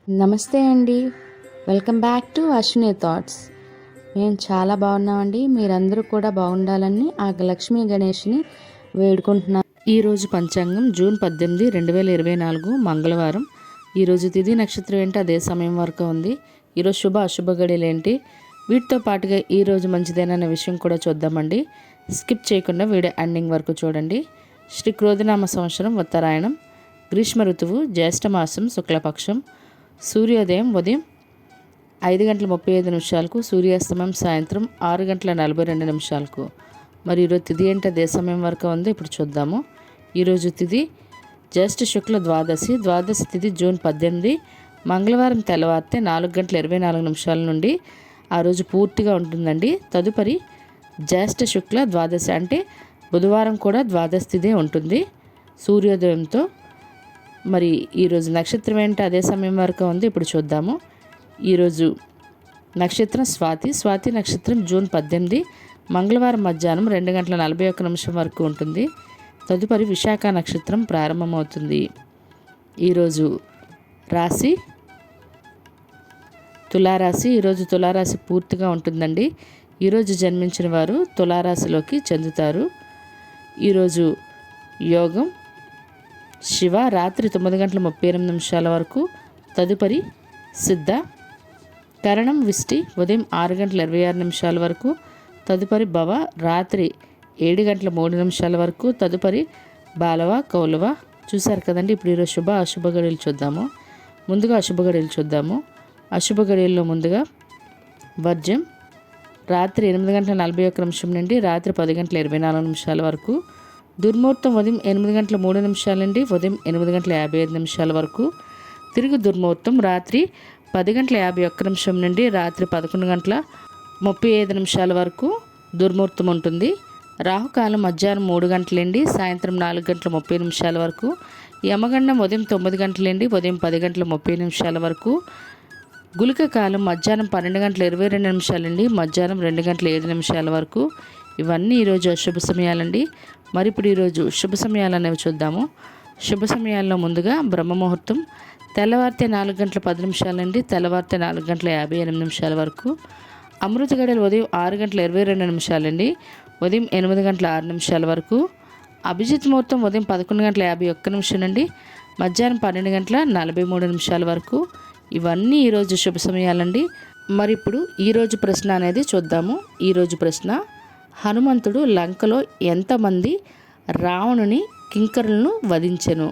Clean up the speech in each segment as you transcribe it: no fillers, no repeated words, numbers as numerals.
నమస్తే అండి. Welcome back to Ashwini thoughts. మేము చాలా బాగున్నామండి. మీరందరూ కూడా బాగుండాలని ఆ లక్ష్మీ గణేష్ని వేడుకుంటున్నాం. ఈరోజు పంచాంగం జూన్ 18, 2024 మంగళవారం. ఈరోజు తిథి నక్షత్రం ఏంటి అదే సమయం వరకు ఉంది. ఈరోజు శుభ అశుభ గడియలు ఏంటి, వీటితో పాటుగా ఈరోజు మంచిదేనన్న విషయం కూడా చూద్దామండి. స్కిప్ చేయకుండా వీడియో ఎండింగ్ వరకు చూడండి. శ్రీ క్రోధినామ సంవత్సరం ఉత్తరాయణం, గ్రీష్మ ఋతువు, జ్యేష్ఠమాసం, శుక్లపక్షం. సూర్యోదయం ఉదయం 5:35 సూర్యాస్తమయం సాయంత్రం 6:42. మరి ఈరోజు తిథి ఏంటి అదే సమయం వరకు ఉంది, ఇప్పుడు చూద్దాము. ఈరోజు తిథి జ్యేష్ఠ శుక్ల ద్వాదశి తిథి జూన్ 18, మంగళవారం తెల్లవారితే 4:24 నుండి ఆ రోజు పూర్తిగా ఉంటుందండి. తదుపరి జ్యేష్ఠ శుక్ల ద్వాదశి అంటే బుధవారం కూడా ద్వాదశి తిథి ఉంటుంది సూర్యోదయంతో. మరి ఈరోజు నక్షత్రం ఏంటి అదే సమయం వరకు ఉంది, ఇప్పుడు చూద్దాము. ఈరోజు నక్షత్రం స్వాతి నక్షత్రం జూన్ 18, మంగళవారం మధ్యాహ్నం 2:41 వరకు ఉంటుంది. తదుపరి విశాఖ నక్షత్రం ప్రారంభమవుతుంది. ఈరోజు రాశి తులారాశి. ఈరోజు తులారాశి పూర్తిగా ఉంటుందండి. ఈరోజు జన్మించిన వారు తులారాశిలోకి చెందుతారు. ఈరోజు యోగం శివ రాత్రి 9:38 వరకు, తదుపరి సిద్ధ. కరణం విష్టి ఉదయం 6:26 వరకు, తదుపరి భవ రాత్రి 7:03 వరకు, తదుపరి బాలవ కౌలవ. చూశారు కదండి. ఇప్పుడు ఈరోజు శుభ అశుభ గడియలు చూద్దాము. ముందుగా అశుభ గడియలు చూద్దాము. అశుభ గడియల్లో ముందుగా వర్జం రాత్రి 8:41 నుండి రాత్రి 10:24 వరకు. దుర్ముహూర్తం ఉదయం 8:03 నుండి ఉదయం 8:55 వరకు. తిరుగు దుర్ముహూర్తం రాత్రి 10:51 నుండి రాత్రి 11:35 వరకు దుర్ముహూర్తం ఉంటుంది. రాహుకాలం మధ్యాహ్నం 3 గంటల నుండి సాయంత్రం 4:30 వరకు. యమగండం ఉదయం 9 గంటల నుండి ఉదయం 10:30 వరకు. గుళిక కాలం మధ్యాహ్నం 12:22 నుండి మధ్యాహ్నం 2:07 వరకు. ఇవన్నీ ఈరోజు అశుభ సమయాలండి. మరి ఇప్పుడు ఈరోజు శుభ సమయాలు అనేవి చూద్దాము. శుభ సమయాల్లో ముందుగా బ్రహ్మముహూర్తం తెల్లవారితే 4:10 నుండి తెల్లవారితే 4:58 వరకు. అమృత గడియలు ఉదయం 6:22 నుండి ఉదయం 8:06 వరకు. అభిజిత్ ముహూర్తం ఉదయం 11:51 నుండి మధ్యాహ్నం 12:43 వరకు. ఇవన్నీ ఈరోజు శుభ సమయాలండి. మరి ఇప్పుడు ఈరోజు ప్రశ్న అనేది చూద్దాము. ఈరోజు ప్రశ్న: హనుమంతుడు లంకలో ఎంతమంది రావణుని కింకరులను వధించెను?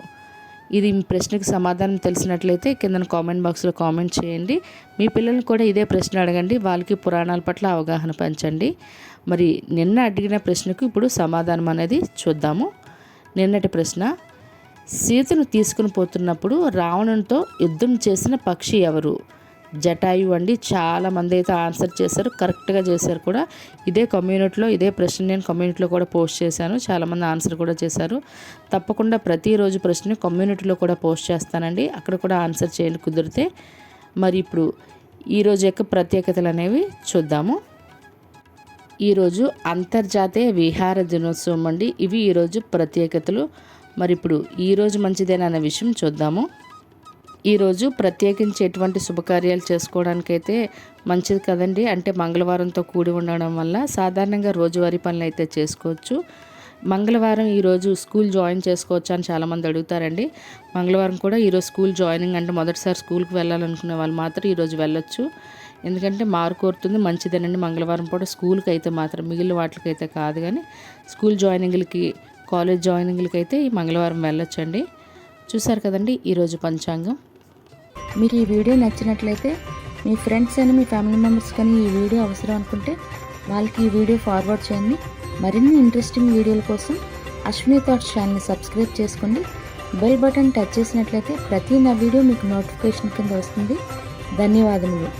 ఇది మీ ప్రశ్నకు సమాధానం తెలిసినట్లయితే కింద కామెంట్ బాక్స్లో కామెంట్ చేయండి. మీ పిల్లల్ని కూడా ఇదే ప్రశ్న అడగండి. వాళ్ళకి పురాణాల పట్ల అవగాహన పెంచండి. మరి నిన్న అడిగిన ప్రశ్నకు ఇప్పుడు సమాధానం అనేది చూద్దాము. నిన్నటి ప్రశ్న: సీతను తీసుకుని పోతున్నప్పుడు రావణునితో యుద్ధం చేసిన పక్షి ఎవరు? జటాయు అండి. చాలామంది అయితే ఆన్సర్ చేశారు, కరెక్ట్గా చేశారు కూడా. ఇదే కమ్యూనిటీలో ఇదే ప్రశ్న నేను కమ్యూనిటీలో కూడా పోస్ట్ చేశాను. చాలామంది ఆన్సర్ కూడా చేశారు. తప్పకుండా ప్రతిరోజు ప్రశ్న కమ్యూనిటీలో కూడా పోస్ట్ చేస్తానండి, అక్కడ కూడా ఆన్సర్ చేయండి కుదిరితే. మరి ఇప్పుడు ఈరోజు యొక్క ప్రత్యేకతలు అనేవి చూద్దాము. ఈరోజు అంతర్జాతీయ విహార దినోత్సవం అండి. ఇవి ఈరోజు ప్రత్యేకతలు. మరి ఇప్పుడు ఈరోజు మంచిదేనన్న విషయం చూద్దాము. ఈరోజు ప్రత్యేకించి ఎటువంటి శుభకార్యాలు చేసుకోవడానికైతే మంచిది కదండి. అంటే మంగళవారంతో కూడి ఉండడం వల్ల సాధారణంగా రోజువారీ పనులు అయితే చేసుకోవచ్చు. మంగళవారం ఈరోజు స్కూల్ జాయిన్ చేసుకోవచ్చు అని చాలామంది అడుగుతారండి. మంగళవారం కూడా ఈరోజు స్కూల్ జాయినింగ్ అంటే మొదటిసారి స్కూల్కి వెళ్ళాలనుకునే వాళ్ళు మాత్రం ఈరోజు వెళ్ళొచ్చు. ఎందుకంటే మార్కు కోరుతుంది, మంచిదేనండి. మంగళవారం పూట స్కూల్కి అయితే మాత్రం, మిగిలిన వాటికైతే కాదు, కానీ స్కూల్ జాయినింగ్లకి కాలేజ్ జాయినింగ్లకి అయితే ఈ మంగళవారం వెళ్ళొచ్చండి. చూసారు కదండి ఈరోజు పంచాంగం. మీకు ఈ వీడియో నచ్చినట్లయితే మీ ఫ్రెండ్స్ అని మీ ఫ్యామిలీ మెంబర్స్ కానీ ఈ వీడియో అవసరం అనుకుంటే వాళ్ళకి ఈ వీడియో ఫార్వర్డ్ చేయండి. మరిన్ని ఇంట్రెస్టింగ్ వీడియోల కోసం అశ్విని థాట్స్ ఛానల్ని సబ్స్క్రైబ్ చేసుకోండి. బెల్ బటన్ టచ్ చేసినట్లయితే ప్రతి నా వీడియో మీకు నోటిఫికేషన్ కింద వస్తుంది. ధన్యవాదములు.